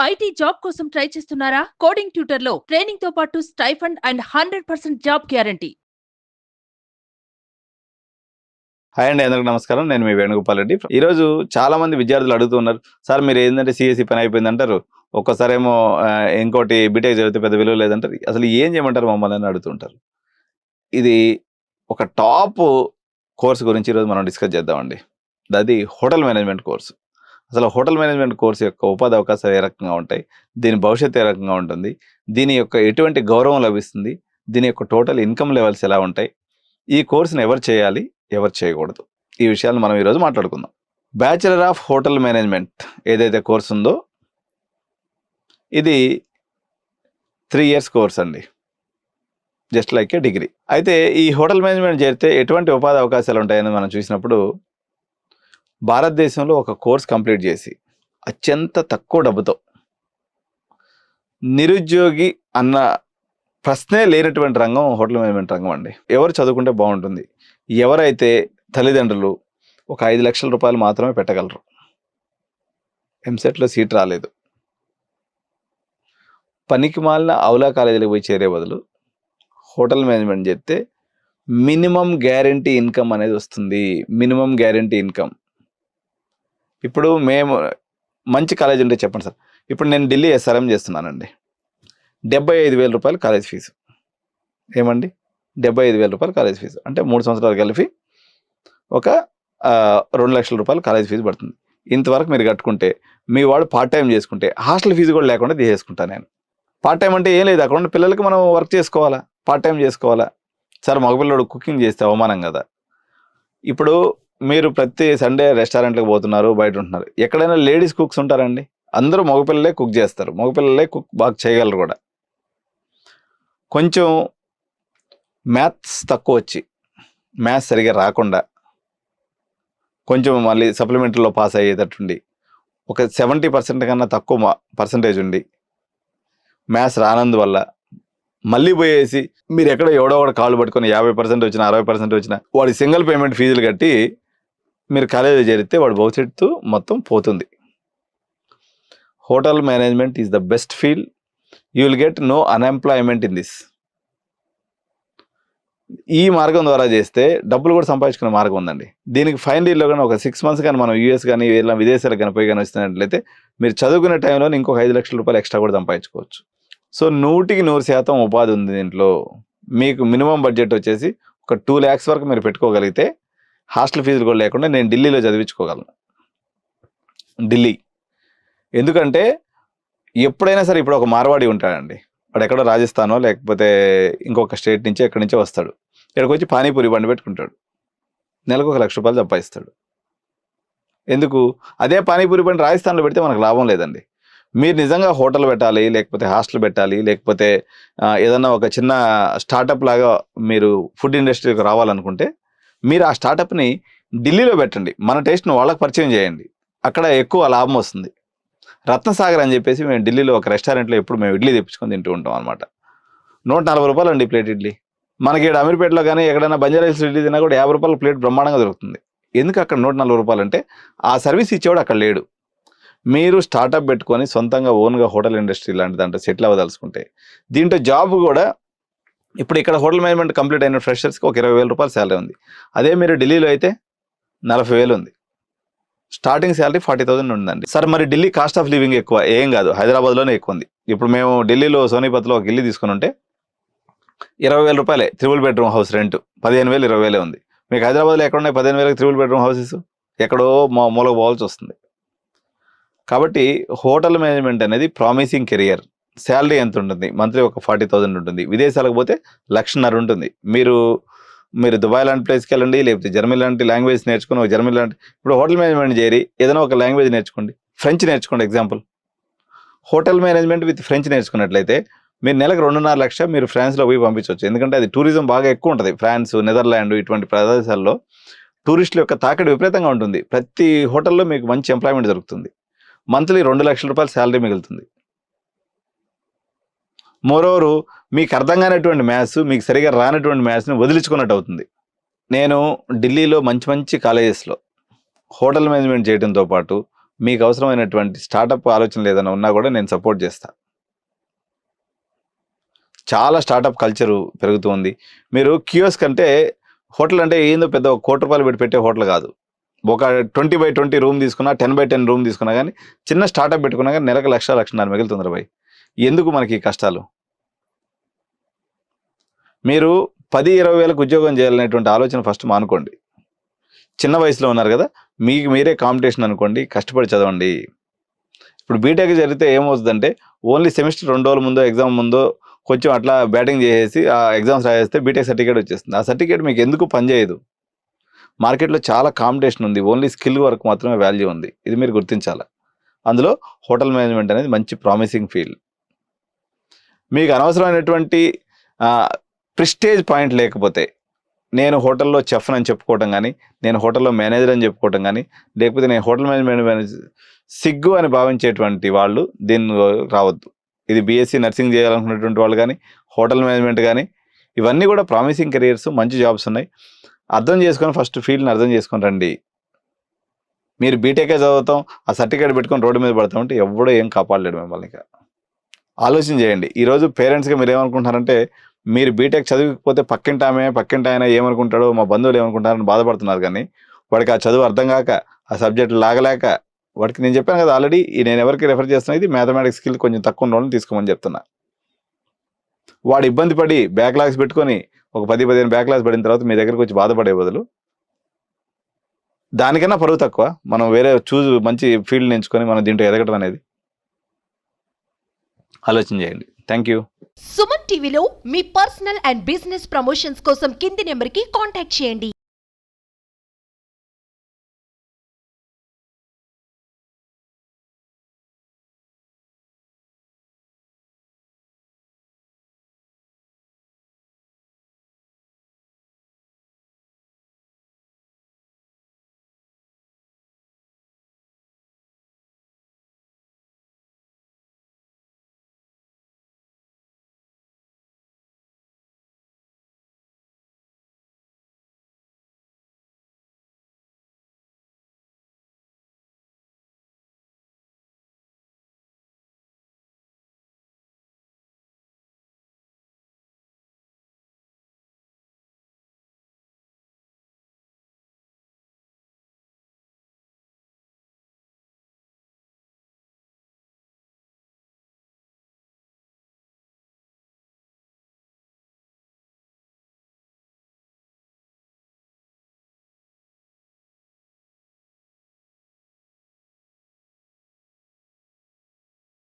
IT job కోసం try చేస్తున్నారా? Coding tutor లో ట్రైనింగ్ తో పాటు stipend and 100% job guarantee. Hi అండి, అందరికీ నమస్కారం. నేను మీ వేణుగోపాల్ రెడ్డి. ఈరోజు చాలా మంది విద్యార్థులు అడుగుతున్నారు, సార్ మీరు ఏంటంటే సిఎస్సి పని అయిపోయింది అంటారు, ఒక్కసారి ఏమో ఇంకోటి బీటెక్ చదివితే పెద్ద విలువ లేదంటారు, అసలు ఏం చేయమంటారు మమ్మల్ని అని అడుగుతుంటారు. ఇది ఒక టాప్ కోర్స్ గురించి ఈరోజు మనం డిస్కస్ చేద్దామండి. అది హోటల్ మేనేజ్మెంట్ కోర్సు. అసలు హోటల్ మేనేజ్మెంట్ కోర్సు యొక్క ఉపాధి అవకాశాలు ఏ రకంగా ఉంటాయి, దీని భవిష్యత్తు ఏ రకంగా ఉంటుంది, దీని యొక్క ఎటువంటి గౌరవం లభిస్తుంది, దీని యొక్క టోటల్ ఇన్కమ్ లెవెల్స్ ఎలా ఉంటాయి, ఈ కోర్సును ఎవరు చేయాలి, ఎవరు చేయకూడదు, ఈ విషయాలను మనం ఈరోజు మాట్లాడుకుందాం. బ్యాచిలర్ ఆఫ్ హోటల్ మేనేజ్మెంట్ ఏదైతే కోర్స్ ఉందో ఇది 3 years కోర్స్ అండి, జస్ట్ లైక్ ఏ డిగ్రీ. అయితే ఈ హోటల్ మేనేజ్మెంట్ చేరితే ఎటువంటి ఉపాధి అవకాశాలు ఉంటాయని మనం చూసినప్పుడు, భారతదేశంలో ఒక కోర్స్ కంప్లీట్ చేసి అత్యంత తక్కువ డబ్బుతో నిరుద్యోగి అన్న ప్రశ్నే లేనటువంటి రంగం హోటల్ మేనేజ్మెంట్ రంగం అండి. ఎవరు చదువుకుంటే బాగుంటుంది, ఎవరైతే తల్లిదండ్రులు ఒక 5 లక్షల రూపాయలు మాత్రమే పెట్టగలరు, ఎంసెట్లో సీట్ రాలేదు, పనికి మాలిన అవులా కాలేజీలకు పోయి చేరే బదులు హోటల్ మేనేజ్మెంట్ చేస్తే మినిమం గ్యారంటీ ఇన్కమ్ అనేది వస్తుంది. Minimum guarantee income. ఇప్పుడు మేము మంచి కాలేజ్ ఉంటే చెప్పండి సార్. ఇప్పుడు నేను ఢిల్లీ ఎస్ఆర్ఎం చేస్తున్నానండి, 75,000 రూపాయలు కాలేజ్ ఫీజు. ఏమండి, 75,000 రూపాయలు కాలేజ్ ఫీజు అంటే 3 సంవత్సరాలు కలిపి ఒక 2 లక్షల రూపాయలు కాలేజ్ ఫీజు పడుతుంది. ఇంతవరకు మీరు కట్టుకుంటే మీ వాడు పార్ట్ టైం చేసుకుంటే హాస్టల్ ఫీజు కూడా లేకుండా తీసేసుకుంటాను నేను. పార్ట్ టైం అంటే ఏం లేదు, అక్కడ ఉన్న పిల్లలకి మనం వర్క్ చేసుకోవాలా, పార్ట్ టైం చేసుకోవాలా. సార్ మగపిల్లడు కుకింగ్ చేస్తే అవమానం కదా. ఇప్పుడు మీరు ప్రతి సండే రెస్టారెంట్లకు పోతున్నారు, బయట ఉంటున్నారు, ఎక్కడైనా లేడీస్ కుక్స్ ఉంటారండి? అందరూ మగపిల్లలే కుక్ చేస్తారు, మగపిల్లలే కుక్ బాగా చేయగలరు కూడా. కొంచెం మ్యాథ్స్ తక్కువ వచ్చి, మ్యాథ్స్ సరిగా రాకుండా, కొంచెం మళ్ళీ సప్లిమెంటరీలో పాస్ అయ్యేటట్టుండి, ఒక 70% కన్నా తక్కువ పర్సంటేజ్ ఉండి మ్యాథ్స్ రానందువల్ల మళ్ళీ పోయేసి మీరు ఎక్కడ ఎవడో ఒకటి కాళ్ళు పట్టుకొని 50% వచ్చినా 60% వచ్చినా వాడి సింగిల్ పేమెంట్ ఫీజులు కట్టి మీరు కాలేజీలో చేరితే వాడి భవిష్యత్తు మొత్తం పోతుంది. Hotel management is the best field. You will get no unemployment in this. ఈ మార్గం ద్వారా చేస్తే డబ్బులు కూడా సంపాదించుకునే మార్గం ఉందండి. దీనికి ఫైనల్ ఇయర్లో కానీ ఒక 6 months కానీ మనం యూఎస్ కానీ ఇలా విదేశాలకు కానీ పోయి కానీ వస్తున్నట్లయితే మీరు చదువుకునే టైంలో ఇంకొక 5 లక్షల రూపాయలు ఎక్స్ట్రా కూడా సంపాదించుకోవచ్చు. సో 100% ఉపాధి ఉంది దీంట్లో. మీకు మినిమం బడ్జెట్ వచ్చేసి ఒక 2 lakhs వరకు మీరు పెట్టుకోగలిగితే హాస్టల్ ఫీజులు కూడా లేకుండా నేను ఢిల్లీలో చదివించుకోగలను. ఢిల్లీ ఎందుకంటే ఎప్పుడైనా సరే, ఇప్పుడు ఒక మార్వాడి ఉంటాడండి, వాడు ఎక్కడో రాజస్థానో లేకపోతే ఇంకొక స్టేట్ నుంచి ఎక్కడి నుంచో వస్తాడు, ఇక్కడికి వచ్చి పానీపూరి బండి పెట్టుకుంటాడు, నెలకు 1 లక్ష రూపాయలు సంపాదిస్తాడు. ఎందుకు? అదే పానీపూరి బండి రాజస్థాన్లో పెడితే మనకు లాభం లేదండి. మీరు నిజంగా హోటల్ పెట్టాలి, లేకపోతే హాస్టల్ పెట్టాలి, లేకపోతే ఏదన్నా ఒక చిన్న స్టార్టప్ లాగా మీరు ఫుడ్ ఇండస్ట్రీకి రావాలనుకుంటే మీరు ఆ స్టార్టప్ని ఢిల్లీలో పెట్టండి, మన టేస్ట్ను వాళ్ళకి పరిచయం చేయండి, అక్కడ ఎక్కువ లాభం వస్తుంది. రత్నసాగర్ అని చెప్పేసి మేము ఢిల్లీలో ఒక రెస్టారెంట్లో ఎప్పుడు మేము ఇడ్లీ తెప్పించుకొని తింటూ ఉంటాం అనమాట. 140 రూపాయలు అండి ప్లేట్ ఇడ్లీ. మనకి ఇక్కడ అమీర్పేటలో కానీ ఎక్కడైనా బంజారా హిల్స్ ఇడ్లీ తిన్నా కూడా 50 రూపాయల ప్లేట్ బ్రహ్మాండంగా దొరుకుతుంది. ఎందుకు అక్కడ 140 రూపాయలు అంటే ఆ సర్వీస్ ఇచ్చేవాడు అక్కడ లేడు. మీరు స్టార్టప్ పెట్టుకొని సొంతంగా ఓన్గా హోటల్ ఇండస్ట్రీ లాంటి దాంట్లో సెటిల్ అవ్వదలుచుకుంటే దీంట్లో జాబ్ కూడా, ఇప్పుడు ఇక్కడ హోటల్ మేనేజ్మెంట్ కంప్లీట్ అయిన ఫ్రెషర్స్కి ఒక 20,000 రూపాయలు శాలరీ ఉంది. అదే మీరు ఢిల్లీలో అయితే 40,000 ఉంది. స్టార్టింగ్ శాలరీ 40,000 ఉందండి. సార్ మరి ఢిల్లీ కాస్ట్ ఆఫ్ లివింగ్ ఎక్కువ, ఏం కాదు, హైదరాబాద్లోనే ఎక్కువ ఉంది. ఇప్పుడు మేము ఢిల్లీలో సోనీపత్లో ఒక ఇల్లు తీసుకుని ఉంటే 20,000 రూపాయలే 3 bedroom హౌస్ రెంట్. 15,000 20,000 ఉంది. మీకు హైదరాబాద్లో ఎక్కడ ఉన్నాయి 15,000 3 bedroom హౌసెస్? ఎక్కడో మూలకు పోవాల్సి వస్తుంది. కాబట్టి హోటల్ మేనేజ్మెంట్ అనేది ప్రామిసింగ్ కెరియర్. శాలరీ ఎంత ఉంటుంది? మంత్లీ ఒక 40,000 ఉంటుంది. విదేశాలకు పోతే 1,50,000 ఉంటుంది. మీరు దుబాయ్ లాంటి ప్లేస్కి వెళ్ళండి, లేకపోతే జర్మనీ లాంటి లాంగ్వేజ్ నేర్చుకుని, ఒక జర్మనీ లాంటి, ఇప్పుడు హోటల్ మేనేజ్మెంట్ చేరి ఏదైనా ఒక లాంగ్వేజ్ నేర్చుకోండి, ఫ్రెంచ్ నేర్చుకోండి. Example, hotel management with French నేర్చుకున్నట్లయితే మీరు నెలకు 2.5 లక్షలు మీరు ఫ్రాన్స్లో పోయి పంపించవచ్చు. ఎందుకంటే అది టూరిజం బాగా ఎక్కువ ఉంటుంది. ఫ్రాన్స్, నెదర్లాండ్ ఇటువంటి ప్రదేశాల్లో టూరిస్టుల యొక్క తాకిడి విపరీతంగా ఉంటుంది. ప్రతి హోటల్లో మీకు మంచి ఎంప్లాయ్మెంట్ దొరుకుతుంది. మంత్లీ 2 లక్షల రూపాయలు శాలరీ మిగులుతుంది. మోరోవరు మీకు అర్థం కానటువంటి మ్యాథ్స్, మీకు సరిగా రానటువంటి మ్యాథ్స్ని వదిలించుకున్నట్టు అవుతుంది. నేను ఢిల్లీలో మంచి కాలేజెస్లో హోటల్ మేనేజ్మెంట్ చేయడంతో పాటు మీకు అవసరమైనటువంటి స్టార్టప్ ఆలోచనలు ఏదైనా ఉన్నా కూడా నేను సపోర్ట్ చేస్తా. చాలా స్టార్టప్ కల్చరు పెరుగుతుంది. మీరు కియోస్క్ అంటే హోటల్ అంటే ఏందో పెద్ద ₹1 కోటి పెట్టి పెట్టే హోటల్ కాదు. ఒక 20x20 రూమ్ తీసుకున్నా, 10x10 రూమ్ తీసుకున్నా కానీ చిన్న స్టార్టప్ పెట్టుకున్నా కానీ నెలకు 1,00,000-1,50,000 మిగులుతుంది భయ్. ఎందుకు మనకి ఈ కష్టాలు? మీరు 10-20 వేలకు ఉద్యోగం చేయాలనేటువంటి ఆలోచన ఫస్ట్ మానుకోండి. చిన్న వయసులో ఉన్నారు కదా, మీకు మీరే కాంపిటీషన్ అనుకోండి, కష్టపడి చదవండి. ఇప్పుడు బీటెక్ జరిగితే ఏమవుతుందంటే ఓన్లీ సెమిస్టర్ 2 రోజుల ముందో ఎగ్జామ్ ముందో కొంచెం అట్లా బ్యాటింగ్ చేసేసి ఆ ఎగ్జామ్స్ రాసేస్తే బీటెక్ సర్టిఫికేట్ వచ్చేస్తుంది. ఆ సర్టిఫికేట్ మీకు ఎందుకు పనిచేయదు. మార్కెట్లో చాలా కాంపిటీషన్ ఉంది. ఓన్లీ స్కిల్ వరకు మాత్రమే వాల్యూ ఉంది. ఇది మీరు గుర్తించాలి. అందులో హోటల్ మేనేజ్మెంట్ అనేది మంచి ప్రామిసింగ్ ఫీల్డ్. మీకు అనవసరమైనటువంటి ప్రిస్టేజ్ పాయింట్ లేకపోతే, నేను హోటల్లో చెఫ్ అని చెప్పుకోవటం కానీ, నేను హోటల్లో మేనేజర్ అని చెప్పుకోవటం కానీ, లేకపోతే నేను హోటల్ మేనేజ్మెంట్ సిగ్గు అని భావించేటువంటి వాళ్ళు దీన్ని రావద్దు. ఇది బీఎస్సీ నర్సింగ్ చేయాలనుకున్నటువంటి వాళ్ళు కానీ, హోటల్ మేనేజ్మెంట్ కానీ, ఇవన్నీ కూడా ప్రామిసింగ్ కెరియర్స్, మంచి జాబ్స్ ఉన్నాయి. అర్థం చేసుకొని ఫస్ట్ ఫీల్డ్ని అర్థం చేసుకొని రండి. మీరు బీటెకే చదువుతాం, ఆ సర్టిఫికేట్ పెట్టుకొని రోడ్డు మీద పడతాం అంటే ఎవడో ఏం కాపాడలేడు మిమ్మల్ని. ఇంకా ఆలోచన చేయండి. ఈరోజు పేరెంట్స్గా మీరు ఏమనుకుంటున్నారంటే, మీరు బీటెక్ చదివిపోతే పక్కింటి ఆయన ఏమనుకుంటాడో, మా బంధువులు ఏమనుకుంటారని బాధపడుతున్నారు. కానీ వాడికి ఆ చదువు అర్థం కాక, ఆ సబ్జెక్ట్ లాగలేక, వాడికి నేను చెప్పాను కదా ఆల్రెడీ, నేను ఎవరికి రెఫర్ చేస్తున్నా, ఇది మ్యాథమెటిక్స్ స్కిల్ కొంచెం తక్కువ ఉన్న వాళ్ళని తీసుకోమని చెప్తున్నా. వాడు ఇబ్బంది పడి బ్యాక్లాగ్స్ పెట్టుకొని ఒక 10-15 బ్యాక్లాగ్స్ పడిన తర్వాత మీ దగ్గరకు వచ్చి బాధపడే బదులు దానికన్నా పరువు తక్కువ. మనం వేరే మంచి ఫీల్డ్ ఎంచుకొని మనం దీంట్లో ఎదగటం అనేది ఆలోచన చేయండి. Thank you. సుమన్ టీవీలో మీ పర్సనల్ అండ్ బిజినెస్ ప్రమోషన్స్ కోసం కింది నెంబర్కి కాంటాక్ట్ చేయండి.